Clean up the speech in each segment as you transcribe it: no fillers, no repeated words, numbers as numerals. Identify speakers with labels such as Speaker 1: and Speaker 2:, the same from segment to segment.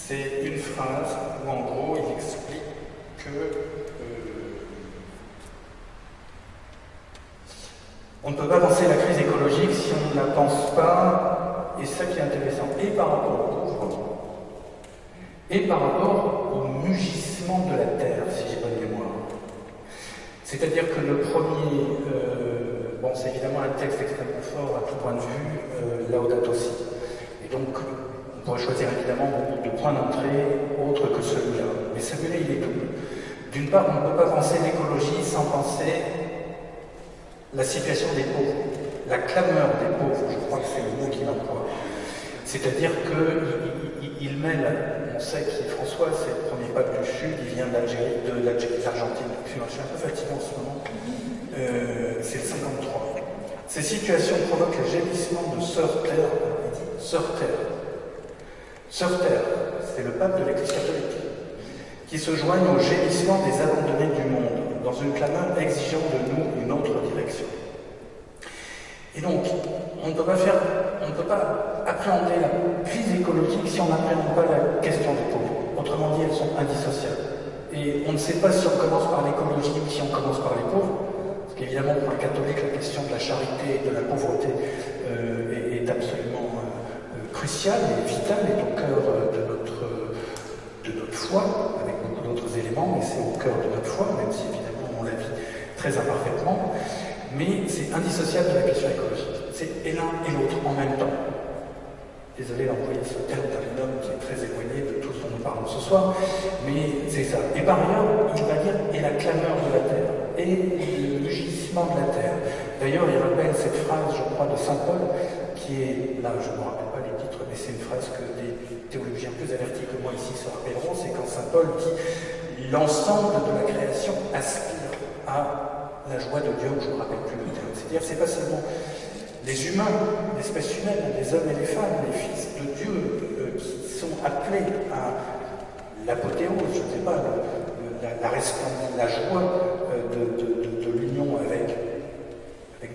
Speaker 1: C'est une phrase où en gros il explique que on ne peut pas penser la crise écologique si on ne la pense pas, et ça qui est intéressant, et par rapport aux pauvres, et par rapport au mugissement de la terre, si j'ai bonne mémoire. C'est-à-dire que le premier, bon c'est évidemment un texte extrêmement fort à tout point de vue, Laudato Si. Et donc on pourrait choisir évidemment de point d'entrée autre que celui-là. Mais celui-là il est double. D'une part, on ne peut pas penser l'écologie sans penser la situation des pauvres, la clameur des pauvres, je crois que c'est le mot qu'il emploie. C'est-à-dire qu'il mêle, on sait qui est François, c'est le premier pape du Sud, il vient d'Algérie, de l'Argentine, je suis un peu fatigué en ce moment, c'est le 53. Ces situations provoquent le gémissement de Sœur Terre, il dit Sœur Terre. Sœur Terre, c'est le pape de l'Église catholique, qui se joignent au gémissement des abandonnés du monde, dans une clameur exigeant de nous une autre direction. Et donc, on ne peut pas appréhender la crise écologique si on n'appréhende pas la question des pauvres. Autrement dit, elles sont indissociables. Et on ne sait pas si on commence par l'écologie ou si on commence par les pauvres, parce qu'évidemment, pour un catholique, la question de la charité et de la pauvreté est absolument cruciale et vitale, est au cœur de notre foi, avec beaucoup d'autres éléments, mais c'est au cœur de notre foi, même si évidemment on la vit très imparfaitement, mais c'est indissociable de la question écologique. C'est et l'un et l'autre en même temps. Désolé d'employer ce terme d'un homme qui est très éloigné de tout ce dont nous parlons ce soir, mais c'est ça. Et par ailleurs, il va dire et la clameur de la terre, et le mugissement de la terre. D'ailleurs, il rappelle cette phrase, je crois, de saint Paul, qui est, là je ne me rappelle pas les titres, mais c'est une phrase que des théologiens plus avertis que moi ici se rappelleront, c'est quand saint Paul dit l'ensemble de la création aspire à la joie de Dieu, je ne me rappelle plus le terme. C'est-à-dire c'est pas seulement les humains, l'espèce humaine, les hommes et les femmes, les fils de Dieu qui sont appelés à l'apothéose, je ne sais pas, la joie de l'union avec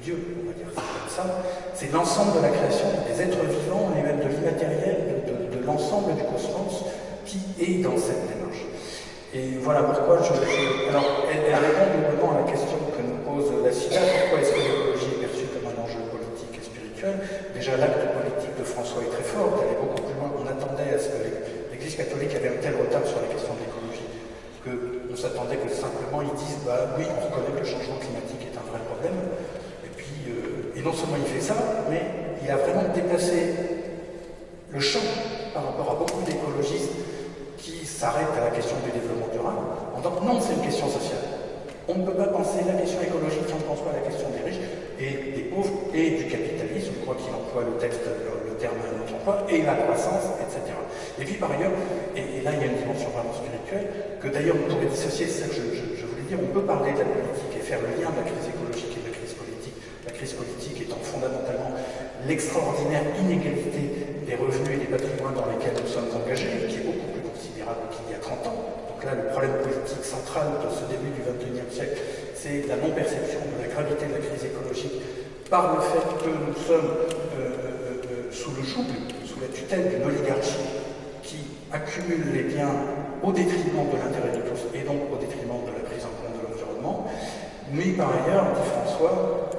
Speaker 1: Dieu, on va dire ça comme ça. C'est l'ensemble de la création, des êtres vivants et même de l'immatériel, de l'ensemble du cosmos qui est dans cette démarche. Et voilà pourquoi alors, elle répond doublement à la question que nous pose la CIDA, pourquoi est-ce que l'écologie est perçue comme un enjeu politique et spirituel. Déjà, l'acte politique de François est très fort, d'aller beaucoup plus loin. On attendait à ce que l'Église catholique avait un tel retard sur la question de l'écologie, qu'on s'attendait que simplement ils disent, bah oui, on reconnaît que le changement climatique est un vrai problème, et non seulement il fait ça, mais il a vraiment déplacé le champ par rapport à beaucoup d'écologistes qui s'arrêtent à la question du développement durable en disant non, c'est une question sociale. On ne peut pas penser la question écologique si on ne pense pas à la question des riches et des pauvres et du capitalisme, je crois qu'il emploie le terme à un autre emploi, et la croissance, etc. Et puis par ailleurs, et là il y a une dimension vraiment spirituelle, que d'ailleurs on pourrait dissocier, c'est ça que je voulais dire, on peut parler de la politique et faire le lien de la crise écologique et de la crise politique. La crise politique étant fondamentalement l'extraordinaire inégalité des revenus et des patrimoines dans lesquels nous sommes engagés, qui est beaucoup plus considérable qu'il y a 30 ans. Donc là, le problème politique central de ce début du XXIe siècle, c'est la non-perception de la gravité de la crise écologique par le fait que nous sommes sous le joug, sous la tutelle d'une oligarchie qui accumule les biens au détriment de l'intérêt de tous et donc au détriment de la prise en compte de l'environnement. Mais par ailleurs, dit François,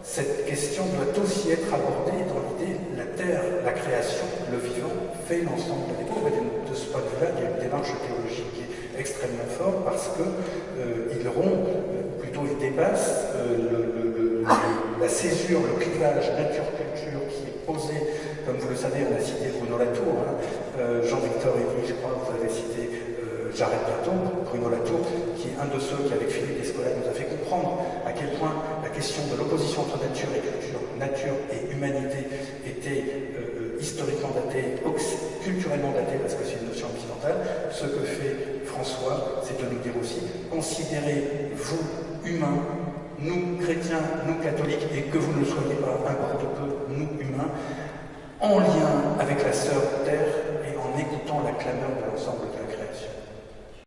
Speaker 1: cette question doit aussi être abordée dans l'idée la terre, la création, le vivant fait l'ensemble des pauvres. Et de ce point de vue-là, il y a une démarche théologique qui est extrêmement forte parce qu'il rompt, plutôt il dépasse la césure, le clivage nature-culture qui est posé, comme vous le savez, on a cité Bruno Latour, Jean-Victor Évry, je crois que vous avez cité J'arrête bientôt, Bruno Latour, qui est un de ceux qui, avec Philippe Descola, nous a fait comprendre à quel point la question de l'opposition entre nature et culture, nature et humanité, était historiquement datée, culturellement datée, parce que c'est une notion occidentale. Ce que fait François, c'est de nous dire aussi, considérez vous, humains, nous, chrétiens, nous, catholiques, et que vous ne le soyez pas, importe peu, nous, humains, en lien avec la sœur Terre et en écoutant la clameur de l'ensemble de la